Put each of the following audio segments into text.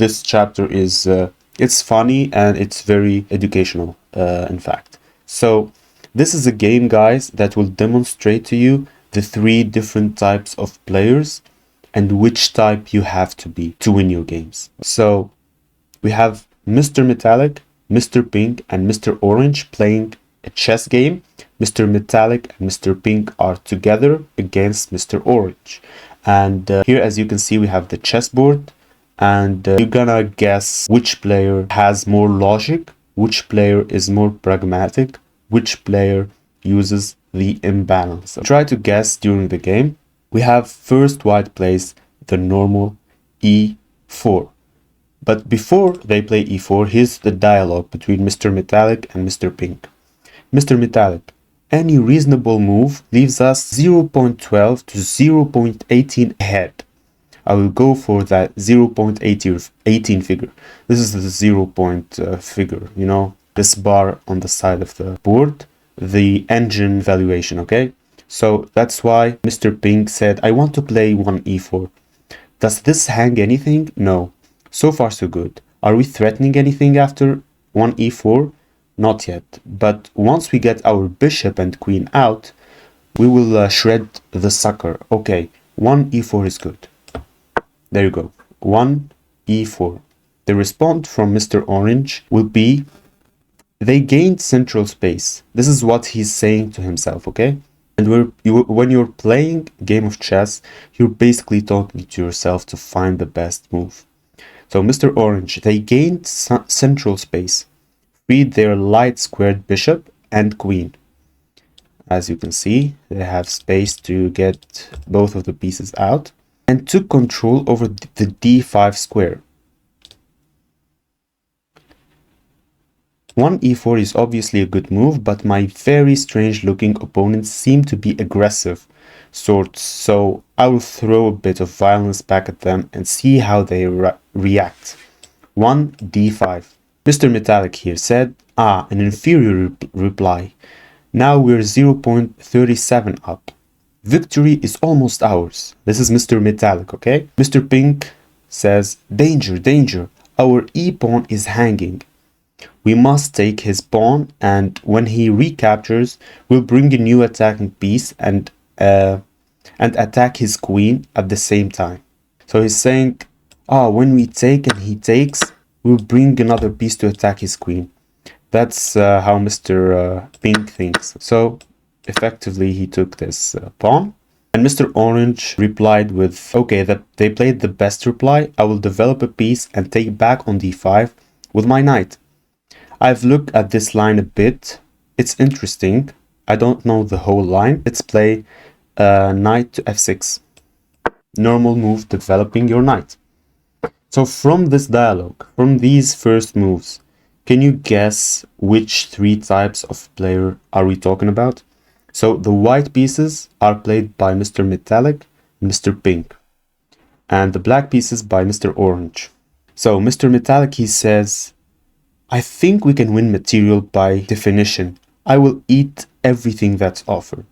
This chapter is it's funny and it's very educational, in fact. So this is a game, guys, that will demonstrate to you the 3 different types of players and which type you have to be to win your games. So we have Mr. Metallic, Mr. Pink, and Mr. Orange playing a chess game. Mr. Metallic and Mr. Pink are together against Mr. Orange. And here, as you can see, we have the chessboard. And you're gonna guess which player has more logic, which player is more pragmatic, which player uses the imbalance. So try to guess during the game. We have first white plays the normal e4. But before they play e4, here's the dialogue between Mr. Metallic and Mr. Pink. Mr. Metallic, any reasonable move leaves us 0.12 to 0.18 ahead. I will go for that 0.18 figure. This is the 0 point figure, you know, this bar on the side of the board, the engine valuation, okay? So that's why Mr. Pink said, I want to play one e4. Does this hang anything? No. So far so good. Are we threatening anything after one e4? Not yet. But once we get our bishop and queen out, we will shred the sucker. Okay, one e4 is good. There you go. 1 e4. The response from Mr. Orange will be, they gained central space. This is what he's saying to himself, okay? And when you're playing a game of chess, you're basically talking to yourself to find the best move. So Mr. Orange, they gained central space, freed their light squared bishop and queen. As you can see, they have space to get both of the pieces out, and took control over the d5 square. 1 e4 is obviously a good move, but my very strange looking opponents seem to be aggressive sorts, so I will throw a bit of violence back at them and see how they react. 1 d5. Mr. Metallic here said, an inferior reply. Now we're 0.37 up. Victory is almost ours. This is Mr. Metallic, okay? Mr. Pink says, danger, danger. Our e-pawn is hanging. We must take his pawn, and when he recaptures, we'll bring a new attacking piece and attack his queen at the same time. So he's saying, when we take and he takes, we'll bring another piece to attack his queen. That's how Mr. Pink thinks. So effectively, he took this pawn. And Mr. Orange replied with, okay, they played the best reply. I will develop a piece and take back on d5 with my knight. I've looked at this line a bit. It's interesting. I don't know the whole line. Let's play knight to f6. Normal move, developing your knight. So from this dialogue, from these first moves, can you guess which 3 types of player are we talking about? So the white pieces are played by Mr. Metallic and Mr. Pink, and the black pieces by Mr. Orange. So Mr. Metallic, he says, I think we can win material by definition. I will eat everything that's offered.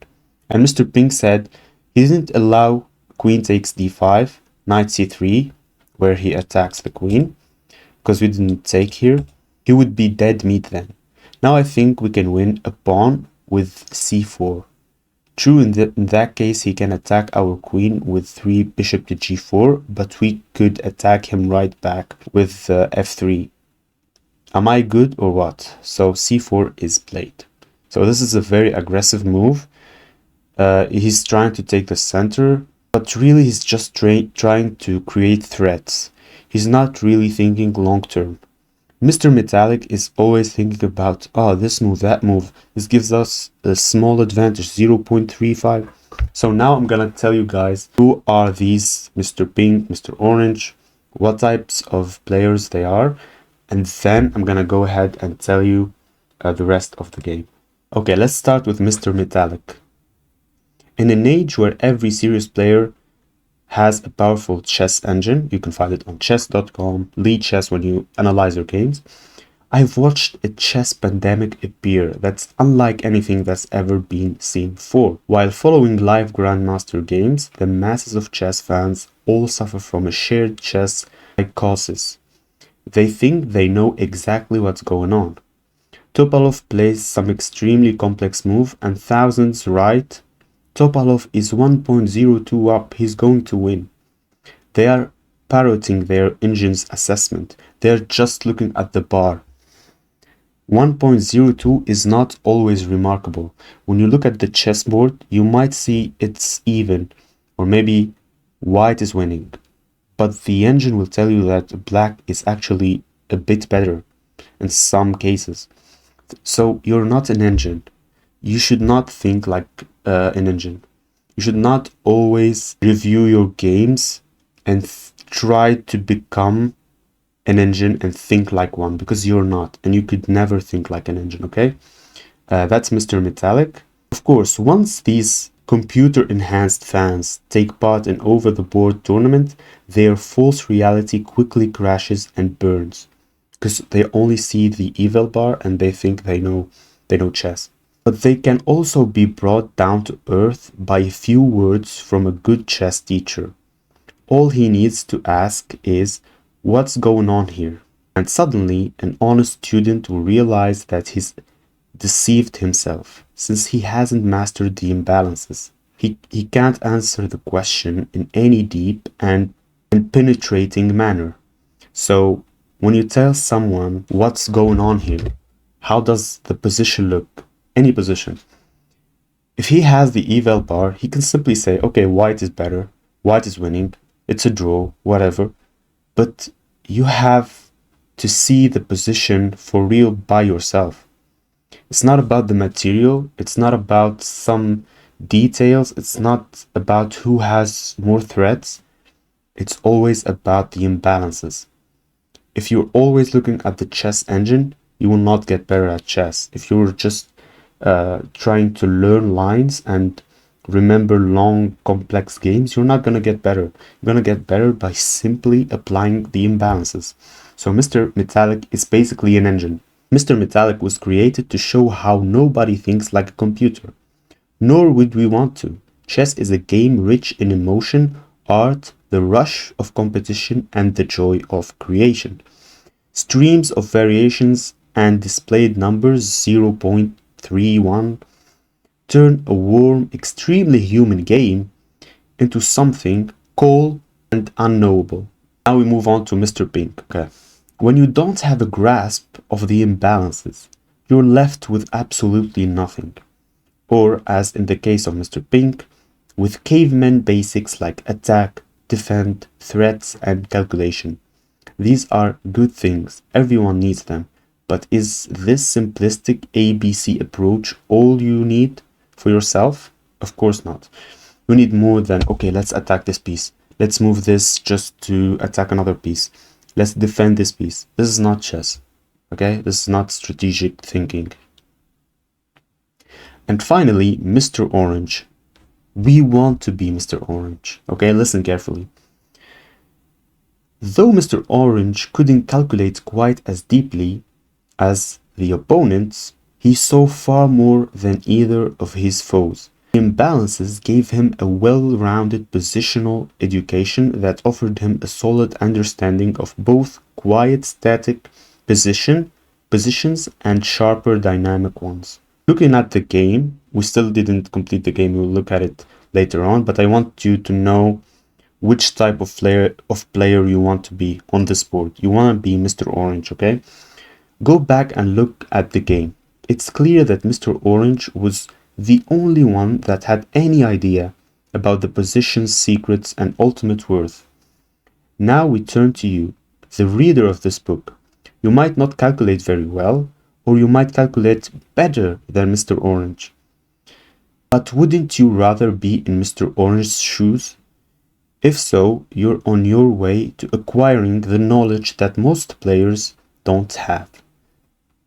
And Mr. Pink said he didn't allow queen takes d5, knight c3, where he attacks the queen, because we didn't take here. He would be dead meat then. Now I think we can win a pawn with c4. True, in that case he can attack our queen with 3 bishop to g4, but we could attack him right back with f3. Am I good or what? So c4 is played. So this is a very aggressive move. He's trying to take the center, but really he's just trying to create threats. He's not really thinking long term. Mr. Metallic is always thinking about, this move, that move. This gives us a small advantage, 0.35. So now I'm gonna tell you guys who are these Mr. Pink, Mr. Orange, what types of players they are, and then I'm gonna go ahead and tell you the rest of the game. Okay, let's start with Mr. Metallic. In an age where every serious player has a powerful chess engine, you can find it on chess.com, lead chess when you analyze your games, I've watched a chess pandemic appear that's unlike anything that's ever been seen before. While following live grandmaster games, the masses of chess fans all suffer from a shared chess psychosis. They think they know exactly what's going on. Topalov plays some extremely complex move and thousands right. Topalov is 1.02 up, he's going to win. They are parroting their engine's assessment. They're just looking at the bar. 1.02 is not always remarkable. When you look at the chessboard, you might see it's even, or maybe white is winning. But the engine will tell you that black is actually a bit better in some cases. So you're not an engine. You should not think like an engine. You should not always review your games and try to become an engine and think like one, because you're not, and you could never think like an engine, okay? That's Mr. Metallic. Of course, once these computer-enhanced fans take part in over-the-board tournament, their false reality quickly crashes and burns, because they only see the eval bar and they think they know chess. But they can also be brought down to earth by a few words from a good chess teacher. All he needs to ask is, what's going on here? And suddenly, an honest student will realize that he's deceived himself, since he hasn't mastered the imbalances. He can't answer the question in any deep and penetrating manner. So, when you tell someone what's going on here, how does the position look? Any position. If he has the eval bar, he can simply say, okay, white is better, white is winning, it's a draw, whatever. But you have to see the position for real by yourself. It's not about the material, it's not about some details, it's not about who has more threats, it's always about the imbalances. If you're always looking at the chess engine, you will not get better at chess. If you're just trying to learn lines and remember long, complex games, you're not going to get better. You're going to get better by simply applying the imbalances. So Mr. Metallic is basically an engine. Mr. Metallic was created to show how nobody thinks like a computer. Nor would we want to. Chess is a game rich in emotion, art, the rush of competition, and the joy of creation. Streams of variations and displayed numbers 0.31 turn a warm, extremely human game into something cold and unknowable. Now we move on to Mr. Pink. Okay. When you don't have a grasp of the imbalances, you're left with absolutely nothing. Or, as in the case of Mr. Pink, with caveman basics like attack, defend, threats, and calculation. These are good things, everyone needs them, but is this simplistic ABC approach all you need for yourself? Of course not. You need more than, okay, let's attack this piece. Let's move this just to attack another piece. Let's defend this piece. This is not chess, okay? This is not strategic thinking. And finally, Mr. Orange. We want to be Mr. Orange, okay? Listen carefully. Though Mr. Orange couldn't calculate quite as deeply as the opponents, he saw far more than either of his foes. Imbalances gave him a well-rounded positional education that offered him a solid understanding of both quiet static positions and sharper dynamic ones. Looking at the game, we still didn't complete the game, we'll look at it later on, but I want you to know which type of player you want to be on this board. You want to be Mr. Orange, okay? Go back and look at the game. It's clear that Mr. Orange was the only one that had any idea about the position's secrets and ultimate worth. Now we turn to you, the reader of this book. You might not calculate very well, or you might calculate better than Mr. Orange. But wouldn't you rather be in Mr. Orange's shoes? If so, you're on your way to acquiring the knowledge that most players don't have.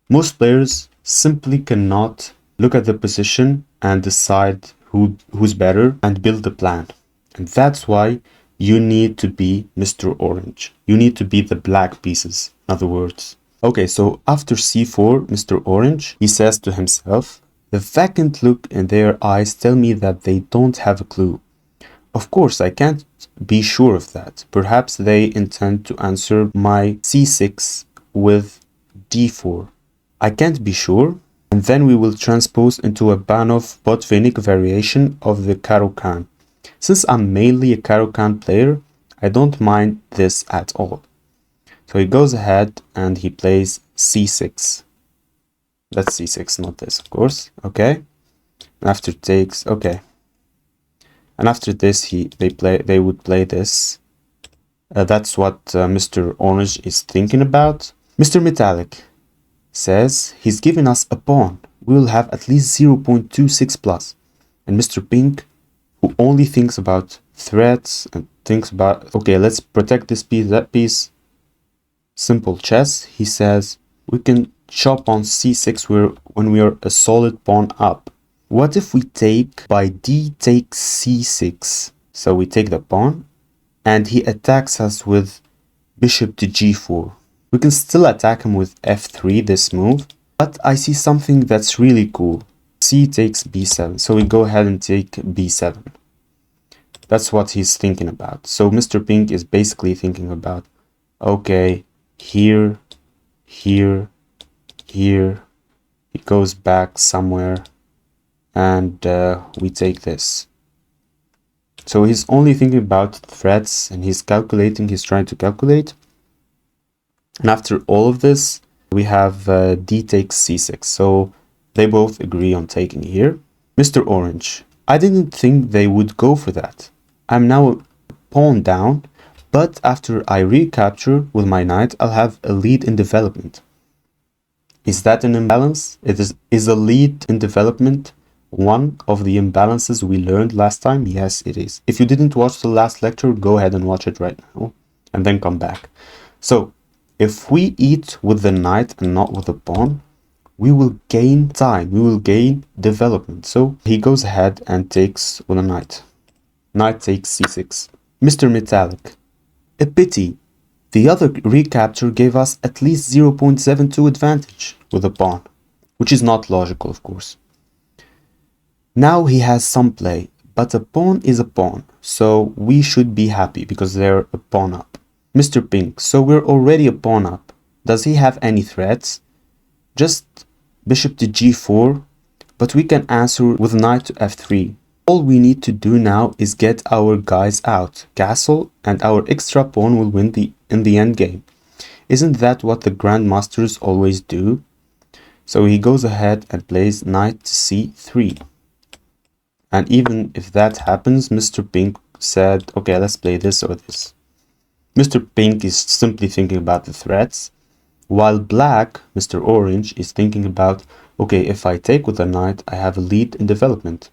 Most players simply cannot look at the position and decide who's better and build a plan. And that's why you need to be Mr. Orange. You need to be the black pieces, in other words. Okay, so after c4, Mr. Orange, he says to himself, the vacant look in their eyes tell me that they don't have a clue. Of course, I can't be sure of that. Perhaps they intend to answer my c6 with d4. I can't be sure. And then we will transpose into a Banov-Botvinnik variation of the Caro-Kann. Since I'm mainly a Caro-Kann player, I don't mind this at all. So he goes ahead and he plays c6. That's c6, not this, of course. Okay. After takes, okay. And after this, they would play this. That's what Mr. Orange is thinking about. Mr. Metallic says he's giving us a pawn. We will have at least 0.26 plus. And Mr. Pink, who only thinks about threats and thinks about, okay, let's protect this piece, that piece. Simple chess. He says we can chop on c6 when we are a solid pawn up. What if we take by d takes c6? So we take the pawn and he attacks us with bishop to g4. We can still attack him with f3, this move, but I see something that's really cool. C takes b7, so we go ahead and take b7. That's what he's thinking about. So Mr. Pink is basically thinking about, okay, here, here, here, he goes back somewhere, and we take this. So he's only thinking about threats, and he's trying to calculate. And after all of this, we have d takes c6. So they both agree on taking here. Mr. Orange, I didn't think they would go for that. I'm now a pawn down, but after I recapture with my knight, I'll have a lead in development. Is that an imbalance? Is a lead in development one of the imbalances we learned last time? Yes, it is. If you didn't watch the last lecture, go ahead and watch it right now and then come back. So if we eat with the knight and not with the pawn, we will gain time, we will gain development. So he goes ahead and takes with a knight. Knight takes c6. Mr. Metallic, a pity. The other recapture gave us at least 0.72 advantage with a pawn, which is not logical, of course. Now he has some play, but a pawn is a pawn, so we should be happy because they're a pawn up. Mr. Pink, so we're already a pawn up. Does he have any threats? Just bishop to g4, but we can answer with knight to f3. All we need to do now is get our guys out, castle, and our extra pawn will win in the endgame. Isn't that what the grandmasters always do? So he goes ahead and plays knight to c3. And even if that happens, Mr. Pink said, okay, let's play this or this. Mr. Pink is simply thinking about the threats, while Black, Mr. Orange, is thinking about, okay, if I take with a knight, I have a lead in development.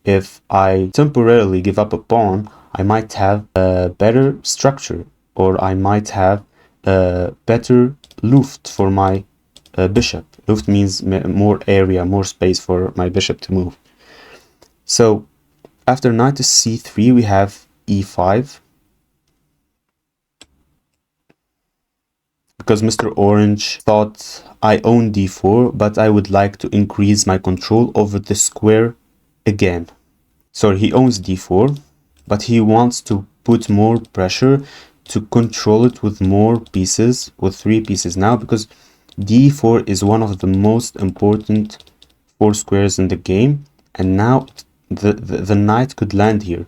If I temporarily give up a pawn, I might have a better structure, or I might have a better Luft for my bishop. Luft means more area, more space for my bishop to move. So after knight to c3, we have e5. Because Mr. Orange thought I own d4, but I would like to increase my control over the square again. So he owns d4, but he wants to put more pressure to control it with more pieces, with 3 pieces now, because d4 is one of the most important 4 squares in the game, and now the knight could land here.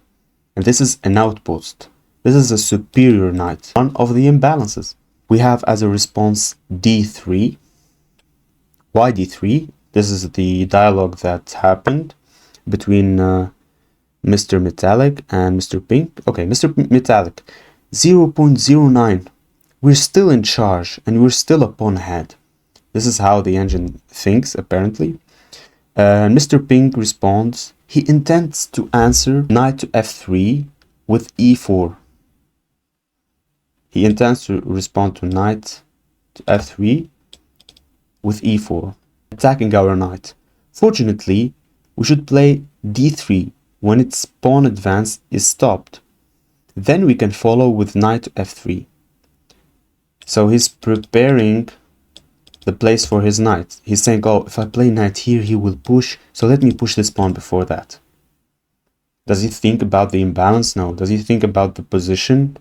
And this is an outpost. This is a superior knight, one of the imbalances. We have as a response d3. Why d3? This is the dialogue that happened between Mr. Metallic and Mr. Pink. Okay, Mr. Metallic, 0.09. We're still in charge and we're still a pawn ahead. This is how the engine thinks, apparently. Mr. Pink responds, he intends to answer knight to f3 with e4. He intends to respond to knight to f3 with e4, attacking our knight. Fortunately, we should play d3 when its pawn advance is stopped. Then we can follow with knight to f3. So he's preparing the place for his knight. He's saying, oh, if I play knight here, he will push, so let me push this pawn before that. Does he think about the imbalance? No. Does he think about the position?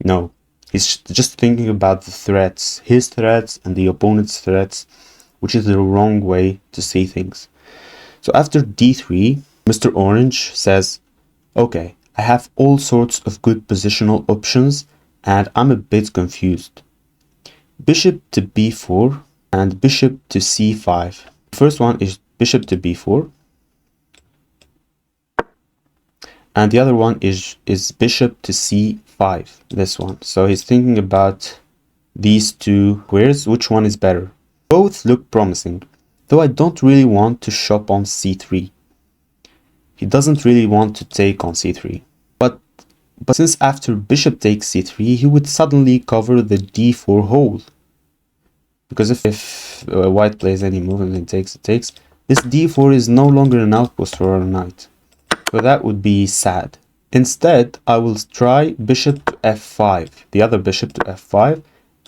No. He's just thinking about the threats, his threats and the opponent's threats, which is the wrong way to see things. So after d3, Mr. Orange says, okay, I have all sorts of good positional options and I'm a bit confused. Bishop to b4 and bishop to c5. The first one is bishop to b4 and the other one is bishop to c5, this one. So he's thinking about these two squares, which one is better. Both look promising, though I don't really want to shop on c3. He doesn't really want to take on c3. But since after bishop takes c3, he would suddenly cover the d4 hole. Because if white plays any move and then takes, this d4 is no longer an outpost for our knight. So that would be sad. Instead, I will try bishop to f5, the other bishop to f5,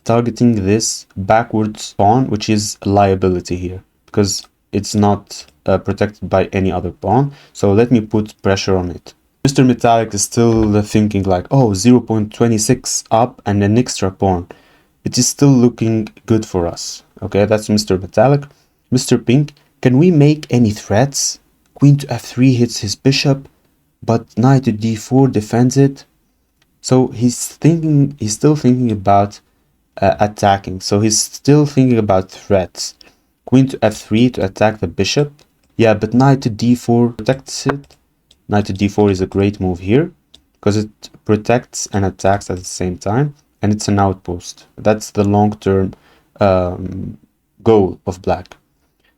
targeting this backwards pawn, which is a liability here, because it's not protected by any other pawn. So let me put pressure on it. Mr. Metallic is still thinking like, oh, 0.26 up and an extra pawn. It is still looking good for us. Okay, that's Mr. Metallic. Mr. Pink, can we make any threats? Queen to f3 hits his bishop, but knight to d4 defends it. So he's still thinking about attacking. So he's still thinking about threats. Queen to f3 to attack the bishop. Yeah, but knight to d4 protects it. Knight to d4 is a great move here because it protects and attacks at the same time, and it's an outpost. That's the long-term goal of black.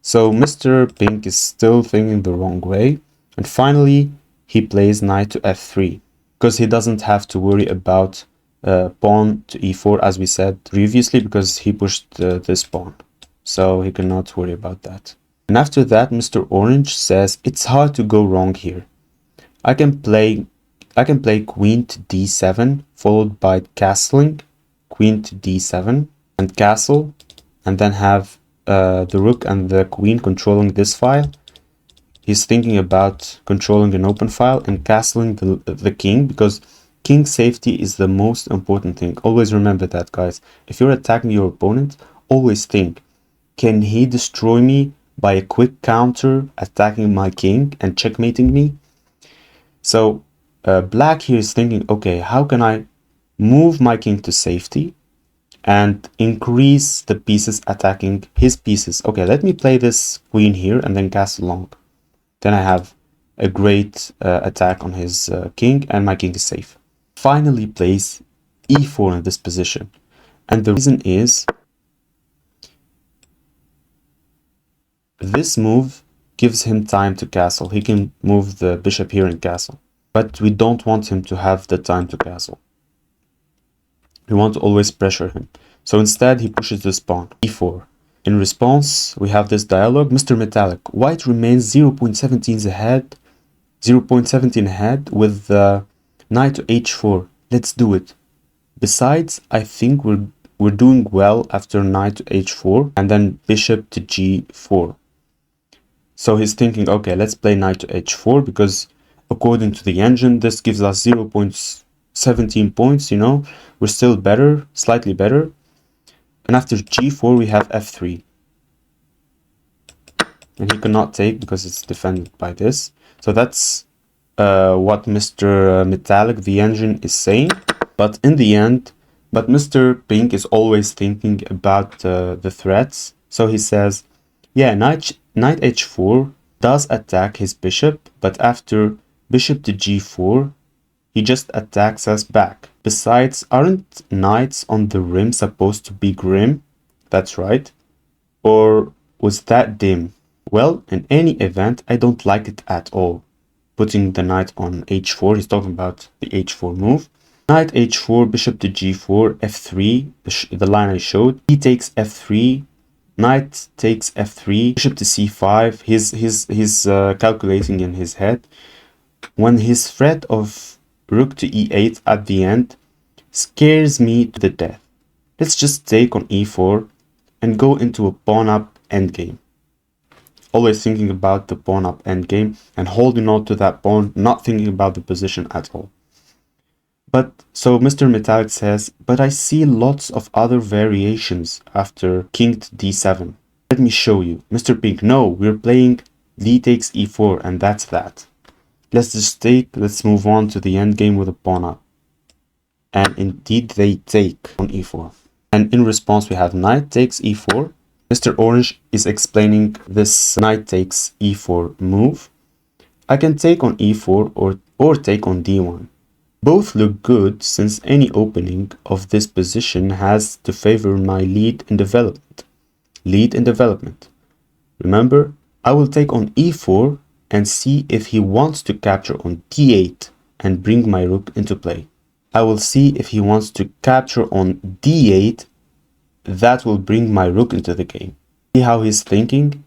So Mr. Pink is still thinking the wrong way, and finally he plays knight to f3 because he doesn't have to worry about pawn to e4 as we said previously, because he pushed this pawn, so he cannot worry about that. And after that, Mr. Orange says it's hard to go wrong here. I can play queen to d7 followed by castling, queen to d7 and castle, and then have the rook and the queen controlling this file. He's thinking about controlling an open file and castling the king, because king safety is the most important thing. Always remember that, guys. If you're attacking your opponent, always think, can he destroy me by a quick counter attacking my king and checkmating me? So black here is thinking, okay, how can I move my king to safety and increase the pieces attacking his pieces? Okay, let me play this queen here and then castle long. Then I have a great attack on his king and my king is safe. Finally plays e4 in this position. And the reason is this move gives him time to castle. He can move the bishop here and castle. But we don't want him to have the time to castle. We want to always pressure him. So instead he pushes this pawn, e4. In response, we have this dialogue. Mr. Metallic, white remains 0.17 ahead, 0.17 ahead with knight to h4. Let's do it. Besides, I think we're doing well after knight to h4 and then bishop to g4. So he's thinking, okay, let's play knight to h4 because according to the engine, this gives us 0.17 points, you know. We're still better, slightly better. And after g4, we have f3. And he cannot take because it's defended by this. So that's what Mr. Metallic, the engine, is saying. But in the end, Mr. Pink is always thinking about the threats. So he says, yeah, knight h4 does attack his bishop, but after bishop to g4, he just attacks us back. Besides, aren't knights on the rim supposed to be grim? That's right. Or was that dim? Well, in any event, I don't like it at all. Putting the knight on h4, he's talking about the h4 move. Knight h4, bishop to g4, f3, the line I showed. He takes f3, knight takes f3, bishop to c5. He's calculating in his head. When his threat of rook to e8 at the end scares me to the death. Let's just take on e4 and go into a pawn up endgame. always thinking about the pawn up endgame and holding on to that pawn, not thinking about the position at all. But so Mr. Metallic says, but I see lots of other variations after king to d7. Let me show you. Mr. Pink, no, we're playing d takes e4 and that's that. Let's move on to the endgame with a pawn up. And indeed they take on e4. And in response we have knight takes e4. Mr. Orange is explaining this knight takes e4 move. I can take on e4 or take on d1. Both look good since any opening of this position has to favor my lead in development. Remember, I will take on e4 and see if he wants to capture on d8 and bring my rook into play. I will see if he wants to capture on d8. That will bring my rook into the game. See how he's thinking?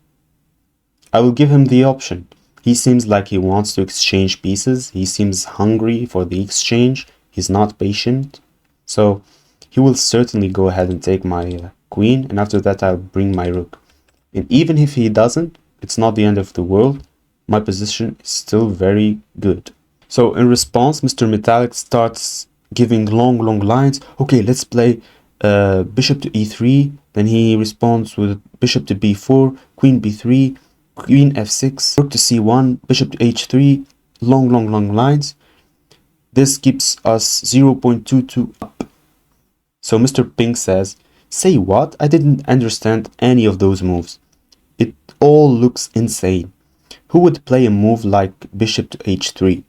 I will give him the option. He seems like he wants to exchange pieces. He seems hungry for the exchange. He's not patient. So he will certainly go ahead and take my queen. And after that, I'll bring my rook. And even if he doesn't, it's not the end of the world. My position is still very good. So in response, Mr. Metallic starts giving long lines. Okay, let's play bishop to e3. Then he responds with bishop to b4, queen b3, queen f6, rook to c1, bishop to h3, long lines. This keeps us 0.22 up. So Mr. Pink says, say what? I didn't understand any of those moves. It all looks insane. Who would play a move like bishop to h3?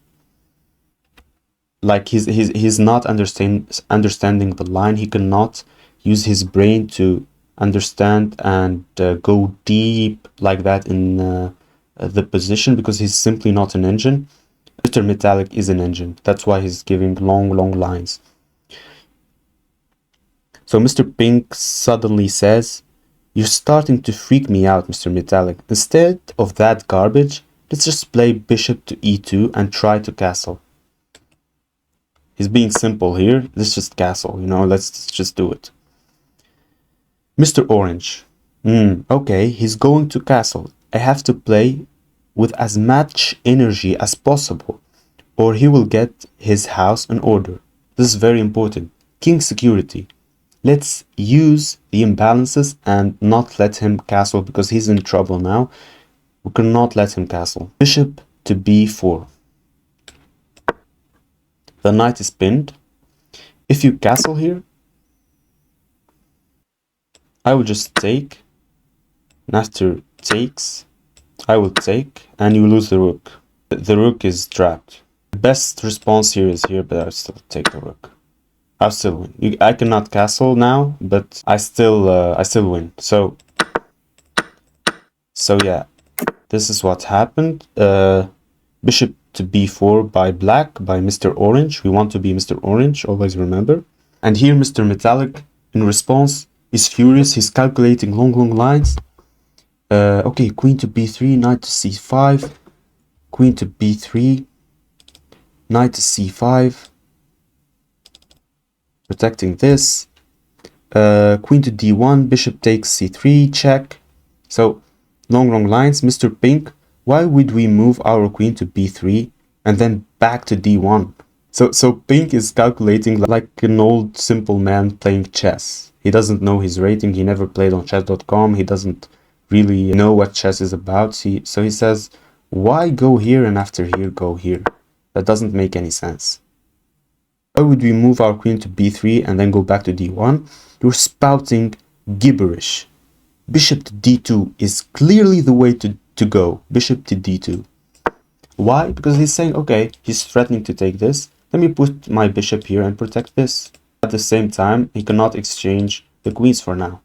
Like he's not understanding the line. He cannot use his brain to understand and go deep like that in the position because he's simply not an engine. Mr. Metallic is an engine. That's why he's giving long lines. So Mr. Pink suddenly says, you're starting to freak me out, Mr. Metallic. Instead of that garbage, let's just play bishop to e2 and try to castle. He's being simple here. Let's just castle, let's just do it. Mr. Orange. Okay, he's going to castle. I have to play with as much energy as possible, or he will get his house in order. This is very important. King security. Let's use the imbalances and not let him castle because he's in trouble now. We cannot let him castle. Bishop to b4. The knight is pinned. If you castle here, I will just take. And after takes, I will take, and you lose the rook. The rook is trapped. The best response here is here, but I'll still take the rook. I'll still win. I cannot castle now, but I still win. So yeah, this is what happened. Bishop to b4 by black, by Mr. Orange. We want to be Mr. Orange, always remember. And here Mr. Metallic, in response, is furious. He's calculating long lines. Okay, queen to b3, knight to c5, queen to b3, knight to c5, protecting this, queen to d1, bishop takes c3, check. So long lines. Mr. Pink, why would we move our queen to b3 and then back to d1? So Pink is calculating like an old simple man playing chess. He doesn't know his rating. He never played on chess.com. He doesn't really know what chess is about. So he says, why go here and after here go here? That doesn't make any sense. Why would we move our queen to b3 and then go back to d1? You're spouting gibberish. Bishop to d2 is clearly the way to go. Bishop to d2. Why? Because he's saying, okay, he's threatening to take this. Let me put my bishop here and protect this. At the same time, he cannot exchange the queens for now.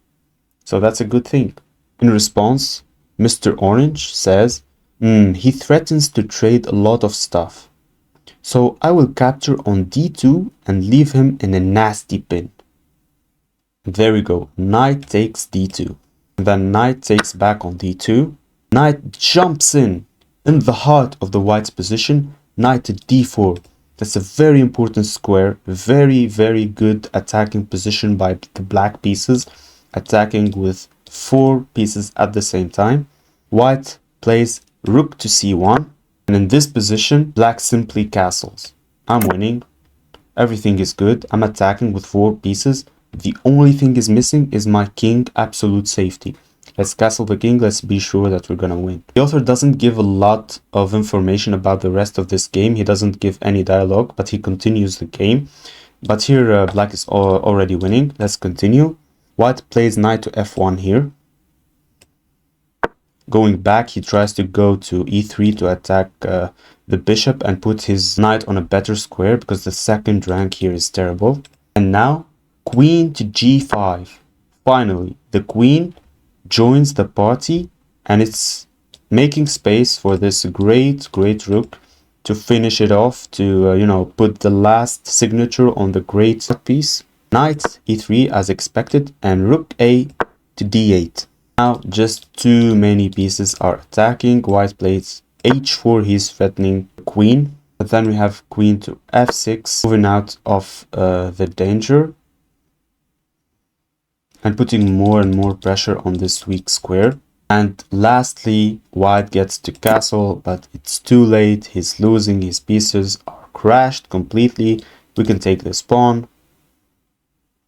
So that's a good thing. In response, Mr. Orange says, he threatens to trade a lot of stuff. So I will capture on d2 and leave him in a nasty pin. There we go. Knight takes d2. Then knight takes back on d2. Knight jumps in the heart of the white's position. Knight to d4. That's a very important square. Very good attacking position by the black pieces. Attacking with 4 pieces at the same time. White plays rook to c1, and in this position, black simply castles. I'm winning. Everything is good. I'm attacking with 4 pieces. The only thing is missing is my king, absolute safety. Let's castle the king. Let's be sure that we're gonna win. The author doesn't give a lot of information about the rest of this game. He doesn't give any dialogue, but he continues the game. But here, black is already winning. Let's continue. White plays knight to f1 here. Going back, he tries to go to e3 to attack the bishop and put his knight on a better square because the second rank here is terrible. And now, queen to g5. Finally, the queen joins the party and it's making space for this great rook to finish it off, to put the last signature on the great piece. Knight e3 as expected and rook a to d8. Now just too many pieces are attacking. White plays h4, he's threatening the queen. But then we have queen to f6, moving out of the danger and putting more and more pressure on this weak square. And lastly, white gets to castle, but it's too late. He's losing, his pieces are crashed completely. We can take this pawn,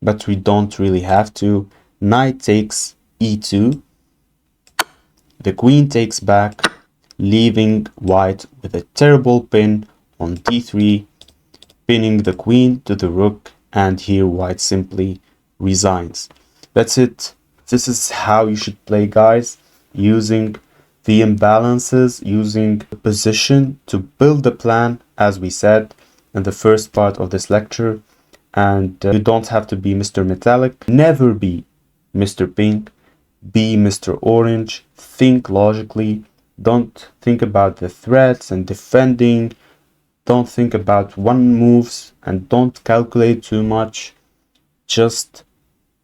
but we don't really have to. Knight takes e2. The queen takes back, leaving white with a terrible pin on d3, pinning the queen to the rook, and here white simply resigns. That's it. This is how you should play, guys, using the imbalances, using the position to build the plan, as we said in the first part of this lecture. And you don't have to be Mr. Metallic. Never be Mr. Pink. Be Mr. Orange. Think logically. Don't think about the threats and defending. Don't think about one moves and don't calculate too much. Just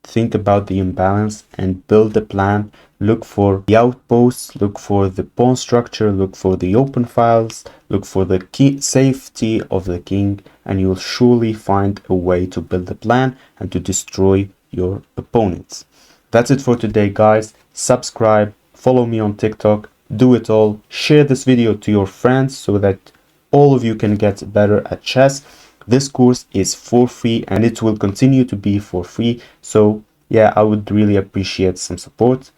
think about the imbalance and build a plan. Look for the outposts, look for the pawn structure, look for the open files, look for the key safety of the king, and you'll surely find a way to build a plan and to destroy your opponents. That's it for today, guys. Subscribe, follow me on TikTok, do it all. Share this video to your friends so that all of you can get better at chess. This course is for free and it will continue to be for free. So yeah, I would really appreciate some support.